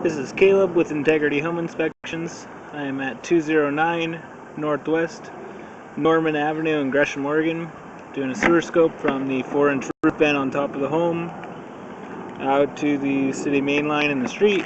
This is Caleb with Integrity Home Inspections. I am at 209 Northwest Norman Avenue in Gresham, Oregon, doing a sewer scope from the 4-inch roof vent on top of the home out to the city main line in the street.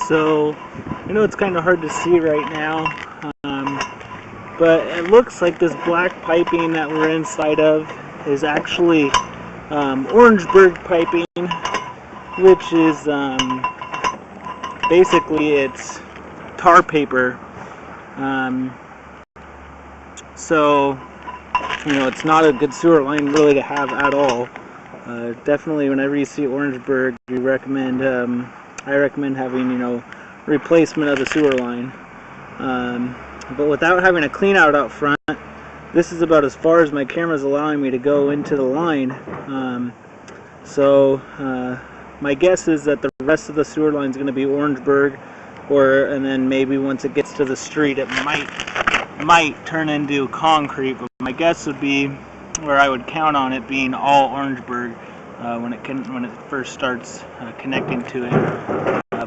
So, I know it's kind of hard to see right now, but it looks like this black piping that we're inside of is actually Orangeburg piping, which is basically it's tar paper. So, it's not a good sewer line really to have at all. Definitely, whenever you see Orangeburg, we recommend. I recommend having, replacement of the sewer line. But without having a clean out front, this is about as far as my camera is allowing me to go into the line. My guess is that the rest of the sewer line is going to be Orangeburg, and then maybe once it gets to the street, it might turn into concrete. But my guess would be, where I would count on it being all Orangeburg. When it first starts connecting to it.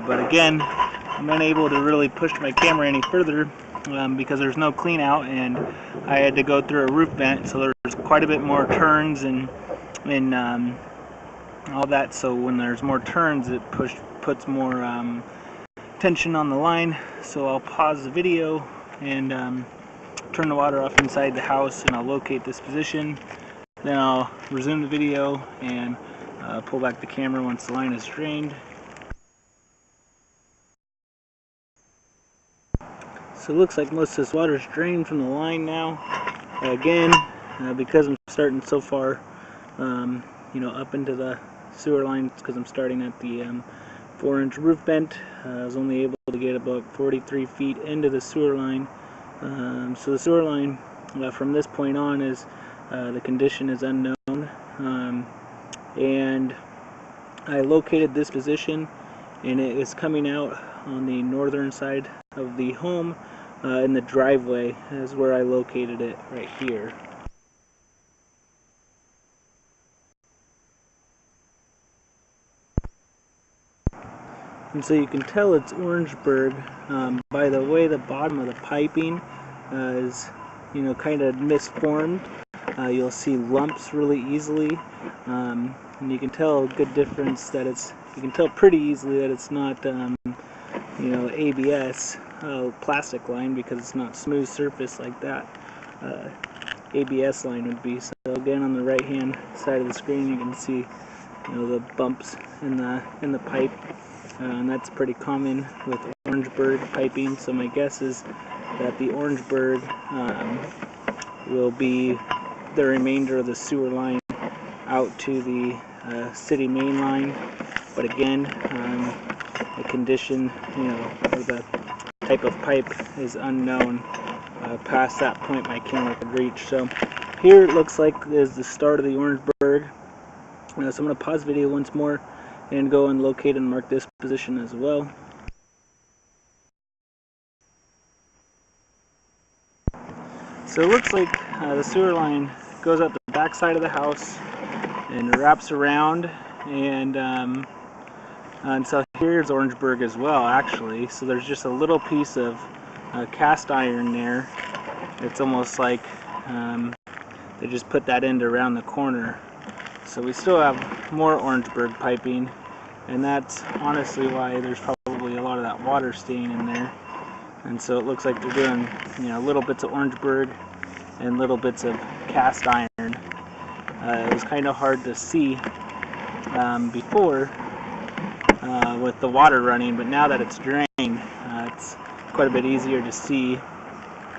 But again, I'm unable to really push my camera any further because there's no clean out, and I had to go through a roof vent, so there's quite a bit more turns and all that. So when there's more turns, it puts more tension on the line. So I'll pause the video and turn the water off inside the house, and I'll locate this position. Then I'll resume the video and pull back the camera once the line is drained. So it looks like most of this water is drained from the line now. Again, because I'm starting so far, up into the sewer line, because I'm starting at the 4-inch roof vent. I was only able to get about 43 feet into the sewer line. So the sewer line from this point on is the condition is unknown, and I located this position, and it is coming out on the northern side of the home in the driveway is where I located it, right here. And so you can tell it's Orangeburg by the way the bottom of the piping is kind of misformed. You'll see lumps really easily, and you can tell a good difference that you can tell pretty easily that it's not ABS plastic line, because it's not smooth surface like that ABS line would be. So again, on the right hand side of the screen you can see the bumps in the pipe, and that's pretty common with Orangeburg piping. So my guess is that the Orangeburg will be the remainder of the sewer line out to the city main line. But again, the condition, or the type of pipe is unknown past that point my camera could reach. So here it looks like is the start of the Orangeburg. So I'm going to pause video once more and go and locate and mark this position as well. So it looks like the sewer line goes up the back side of the house and wraps around, and so here's Orangeburg as well, actually. So there's just a little piece of cast iron there. It's almost like they just put that end around the corner. So we still have more Orangeburg piping, and that's honestly why there's probably a lot of that water staying in there. And so it looks like they're doing little bits of Orangeburg and little bits of cast iron. It was kind of hard to see before with the water running, but now that it's drained, it's quite a bit easier to see.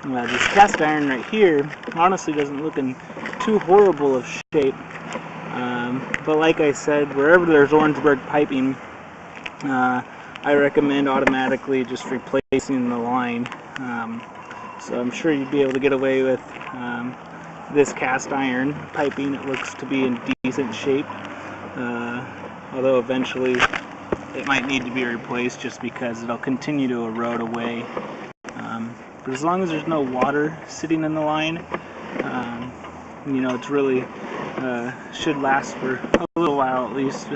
This cast iron right here honestly doesn't look in too horrible of shape, but like I said, wherever there's Orangeburg piping, I recommend automatically just replacing the line. So I'm sure you'd be able to get away with this cast iron piping. It looks to be in decent shape, although eventually it might need to be replaced just because it'll continue to erode away. But as long as there's no water sitting in the line, it's really should last for a little while at least.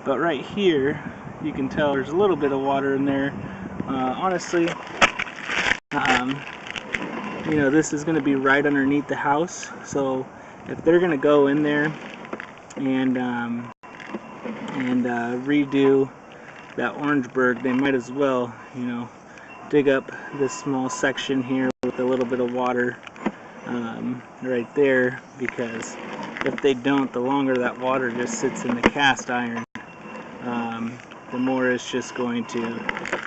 But right here you can tell there's a little bit of water in there. Honestly, this is going to be right underneath the house, so if they're going to go in there and redo that Orangeburg, they might as well dig up this small section here with a little bit of water right there, because if they don't, the longer that water just sits in the cast iron, the more it's just going to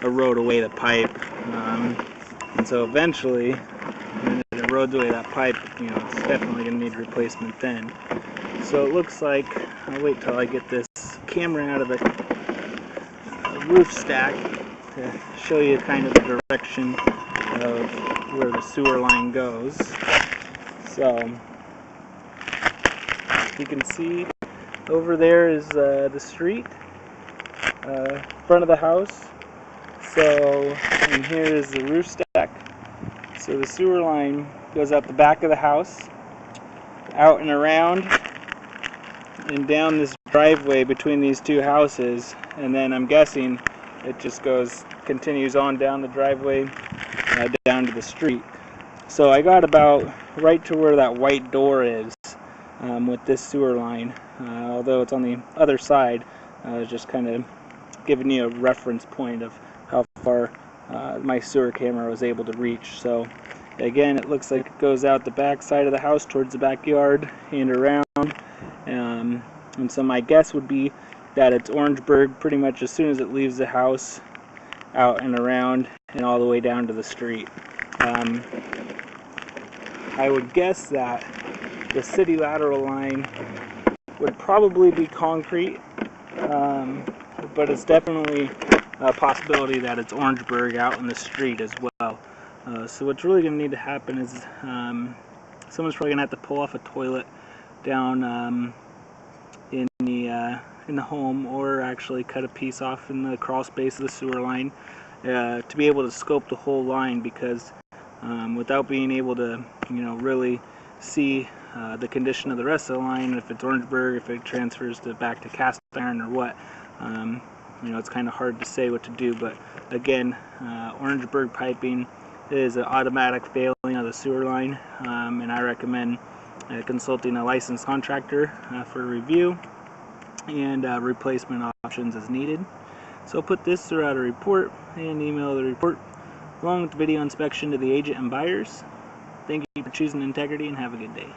erode away the pipe, and so eventually when it erodes away that pipe, it's definitely going to need replacement then. So it looks like, I'll wait till I get this camera out of the roof stack to show you kind of the direction of where the sewer line goes. So you can see over there is the street, front of the house. So, and here is the roof stack. So the sewer line goes out the back of the house, out and around, and down this driveway between these two houses, and then I'm guessing it just continues on down the driveway down to the street. So I got about right to where that white door is with this sewer line, although it's on the other side. I was just kind of giving you a reference point of how far my sewer camera was able to reach. So again, it looks like it goes out the back side of the house towards the backyard and around, and so my guess would be that it's Orangeburg pretty much as soon as it leaves the house, out and around and all the way down to the street. I would guess that the city lateral line would probably be concrete, but it's definitely a possibility that it's Orangeburg out in the street as well. So what's really going to need to happen is someone's probably going to have to pull off a toilet down in the home, or actually cut a piece off in the crawl space of the sewer line to be able to scope the whole line, because without being able to really see the condition of the rest of the line, if it's Orangeburg, if it transfers back to cast iron or what, it's kind of hard to say what to do. But again, Orangeburg piping is an automatic failing of the sewer line, and I recommend consulting a licensed contractor for a review and replacement options as needed. So I'll put this throughout a report and email the report along with the video inspection to the agent and buyers. Thank you for choosing integrity and have a good day.